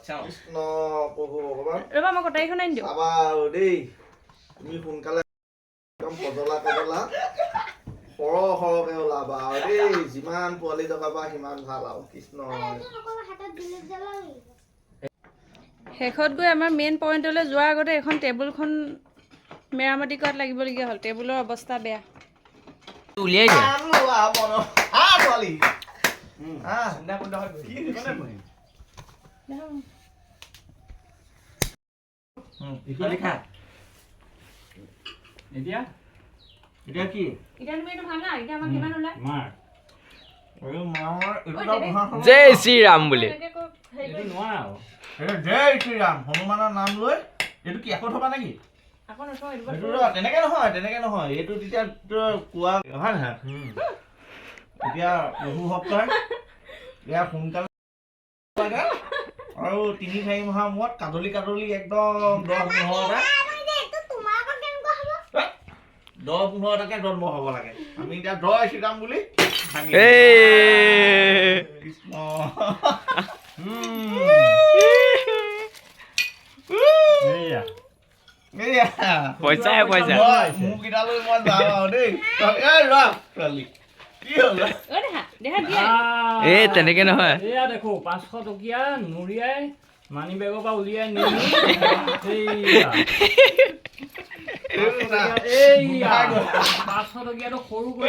কৃষ্ণ প্ৰভু ভগৱান ৰবা মই কটাৰীখন আনি দিওঁ চাবা আৰু দেই তুমি সোনকালে একদম কজলা সৰহকে ওলাবা আৰু দেই যিমান পোৱালি জগাবা সিমান ভাল আৰু কৃষ্ণ শেষত গৈ আমাৰ মেইন পইণ্টলৈ যোৱাৰ আগতে এখন টেবুলখন মেৰামতি কৰাত লাগিবলগীয়া হ'ল টেবুলৰ অৱস্থা বেয়া উলিয়াই দিয়া এতিয়া কি এতিয়া তুমি এইটো ভাঙা এতিয়া আমাক কিমান ওলাই জয় শ্ৰীৰাম বুলি জয় শ্ৰীৰাম হনুমানৰ নাম লৈ এইটো কি আকৌ থবা নেকি তেনেকে নহয় এইটো তেতিয়া কোৱা হয় নহয় এতিয়া বহু ভক্তই ইয়াৰ সোনকালে আৰু ৩-৪ মাহৰ মূৰত কাদলি একদম 10-15টাকে জন্ম হ'ব লাগে আমি এতিয়া জয় শ্ৰীৰাম বুলি কৃষ্ণ পইচা মোক কেইটালৈ মই যাওঁ আৰু দেই কি হ'ল তেনেকে নহয় এয়া দেখো 500 টকীয়া নুৰিয়াই মানি বেগৰ পৰা উলিয়াই নি 500 টকীয়াটো সৰু কৰি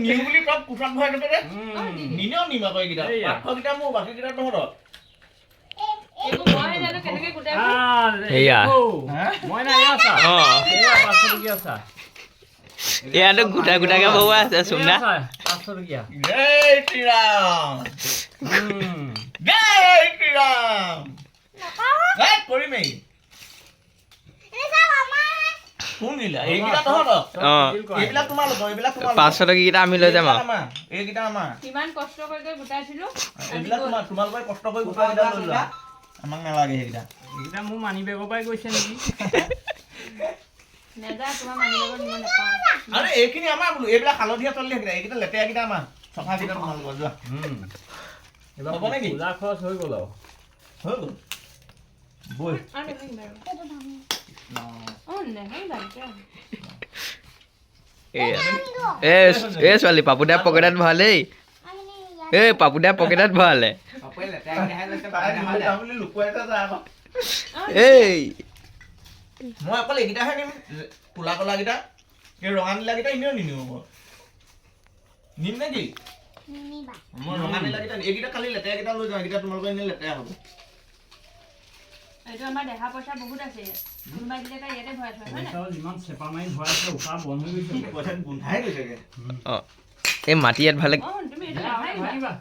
নিউ বুলি তাত কোঠাত ভৰাই দিতে ৰে নিনেও নিমা কয় কিটা 500 কিটা মোৰ বাকি কিটা নহৰ মই নাই আছা এয়া 500 টকীয়া আছা ইয়াতো গোটাকে বহুৱা আছে সুন্দা 500 টকীয়া জয় শ্ৰীৰাম কৰিমেই শুনিলা এইকেইটা নহৰ এইবিলাক তোমালোকৰ 500 টকীয়া আমি লৈ যাম এইকেইটা আমাৰ কিমান কষ্ট কৰি গোটাইছিলো এইবিলাক তোমালোকে কষ্ট কৰি গোটাই লৈ লোৱা আমাক নালাগে এইকেইটা মোৰ মানি বেগৰ পৰাই গৈছে নেকি নেজা তোমাৰ মানি বেগৰ নিব নাপাওঁ আৰে এইখিনি আমাৰ বোলো এইবিলাক হালধীয়া তললে এইকেইটা লেতেৰা কেইটা আমাৰ চফা কেইটা তোমালোকৰ যোৱা এবাৰ পূজা খৰচ হৈ গ'ল আৰু বৈ ছোৱালী পাপুদাৰ পকেটত ভৰালেই পাপুদাৰ পকেটত ভৰালে মই অকল এইকেইটাহে নিম কোলা কেইটা এই ৰঙা নীলা কেইটা এনেও নিনিও মই নিম নেকি মই ৰঙা নীলা কেইটা এইকেইটা খালি লেতেৰা কেইটা লৈ যাওঁ এইকেইটা তোমালোকৰ এনেই লেতেৰা হ'ব এইটো আমাৰ দেহা পইচা বহুত আছে কোনোবা দিলে তাই ইয়াতে ভৰাই থয় হয় না ইমান চেপা মাৰি ভৰাইছে উশাহ বন্ধ হৈ গৈছে পইচা গোন্ধাই গৈছেগে এই মাটি ইয়াত ভালে তুমি এইটো ভাঙিবা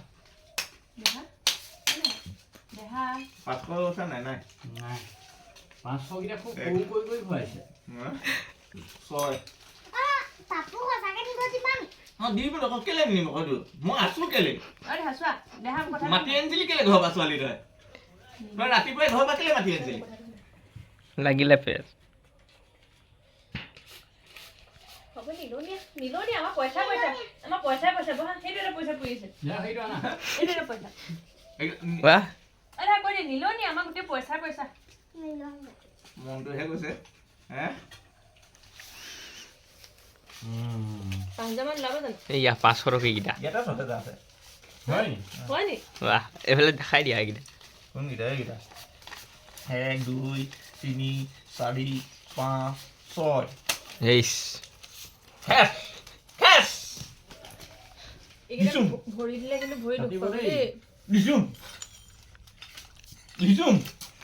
দেহা 500 আছে নাই 500 কিটা খুব সৰু কৰি ভৰাইছে 6 তাপু হসাকে দিব দিমান দিব লক কেলে নিম কইটো মই আছো কেলে আরে হাসুয়া দেহা কথা মাটি আনছিলি কেলে ঘৰ বাছৱালি তই ৰাতিপুৱাই ঘৰ বা কেলে মাটি আনছিলি লাগিলে ফেৰ হ'ব নিলোনি আমাৰ পইচা বহা সেইটোৰে পইচা পৰিছে সেইটো আনা এইটোৰে পইচা বাহ আৰে কই নিলোনি আমাৰ গোটে পইচা মনটোহে কৈছে হে পাঁচজামান লাভ জানো এইয়া 500 টকীয়া ইয়াতে 6000 আছে হয় নি বাহ এইফালে দেখাই দিয়া এইকেইটা কোন গিটা 1 2 3 4 5 6 হেইছ হেস এইকেইটা ভৰি দিলে কিন্তু ভৰি দুখ দেই লিজুম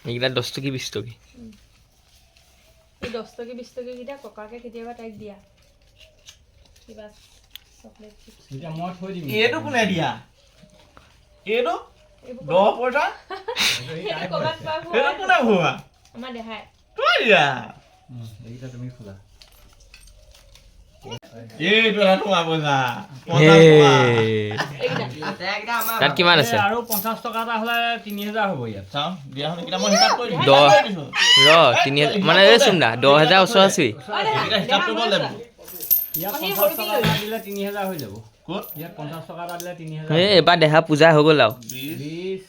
এইকেইটা 10 টকী 20 টকী এই 10 টকী 20 টকী কিটা ককাকে কেতিয়াবা তাইক দিয়া কিবা চকলেট চিপছ এটা মই থৈ দিম এইটো কোনে দিয়া এইটো 10 পইচা এইটো কবাত পাব এইটো কোনে ভুৱা আমাৰ দেহাই তই দিয়া এইটা তুমি খোলা এইটো না তোমাৰ পইচা 50 টকা তাত কিমান আছে আৰু 50 টকা এটা হলে 3000 হ'ব ইয়াত চাও দিয়া হনে কিটা মই হিসাব কৰি 3000 মানে এই সুন্দা 10000 ওচৰ আছে এটা হিসাব কৰিব লাগিব ইয়াত 50 টকা এটা দিলে 3000 হৈ যাব ক'ত ইয়াত 50 টকা এটা দিলে 3000 এবাৰ দেহা পূজা হৈ গ'ল আৰু 20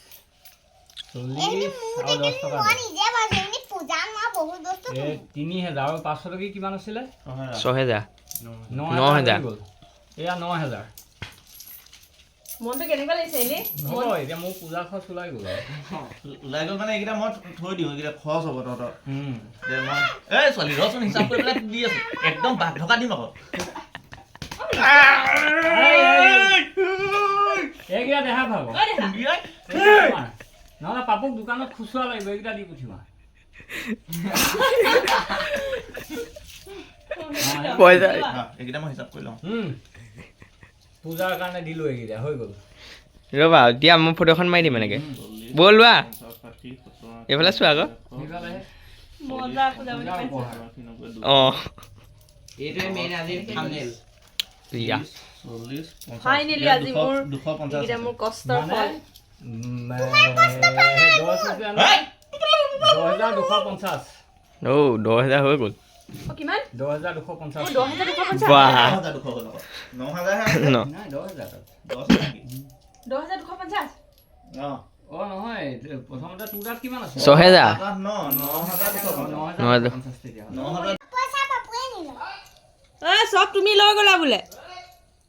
40 আৰু 10 টকা মই নিজে ভাবিছো এনে পূজা না বহুত বস্তু এই 3000 আৰু 500 টকা কিমান আছিলে 6000 9000 হৈ গ'ল। এয়া 9000 মনটো কেনেকুৱা লাগিছে এনে নহয় এতিয়া মোৰ পূজা খৰচ ওলাই গ'ল ওলাই গ'ল মানে এইকেইটা মই থৈ দিওঁ এইকেইটা খৰচ হ'ব তহঁতৰ মই এই ছোৱালী ৰচোন হিচাপ কৰি পেলাই দি আছো একদম বাঘ ঢকা দিম আকৌ এইকেইটা দেখা পাব ঐ দেখা। নহ'লে পাপুক দোকানত খুচুৰা লাগিব এইকেইটা দি পঠিওৱা পইচা এইকেইটা মই হিচাপ কৰি লওঁ পূজাৰ কাৰণে দিলোঁ এইকেইটা হৈ গ'ল ৰ'বা এতিয়া মই ফটোখন মাৰি দিম এনেকৈ ব'ল লোৱা এইফালে চোৱা আকৌ মজা পূজা বুলি পাইছে। অঁ এইটোৱে মেইন আজিৰ থাম্বনেইল ইয়া 40 ফাইনেলি আজি মোৰ 250 এইকেইটা মোৰ কষ্টৰ ফল 10,250 অ' 10,000 হৈ গ'ল অ কিমান 10,250 অ 10,250 বাহ 9,000 হে ন নাই 10,000 10 নেকি 10,250 অ অ নহয় প্ৰথমতে তোৰ তাত কিমান আছে 6,000 9,250 তেতিয়া 9,000 পইচা পাপুৱে নিল ঐ চব তুমি লৈ গ'লা বোলে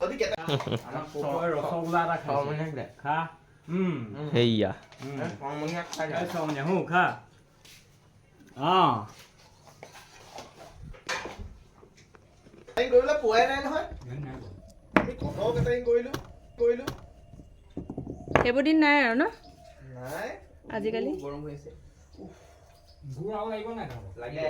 আমাৰ পকোৱে ৰসগোল্লা এটা খাইছে খা সেয়া এই চাওমিন হো খা অঁ কেটাৰিং কৰিবলৈ পোৱাই নাই নহয় আমি কত কেটাৰিং কৰিলো সেইবোৰ দিন নাই আৰু ন নাই আজিকালি গৰম হৈ আছে গুড় আৰু লাগিব নাই খাব লাগে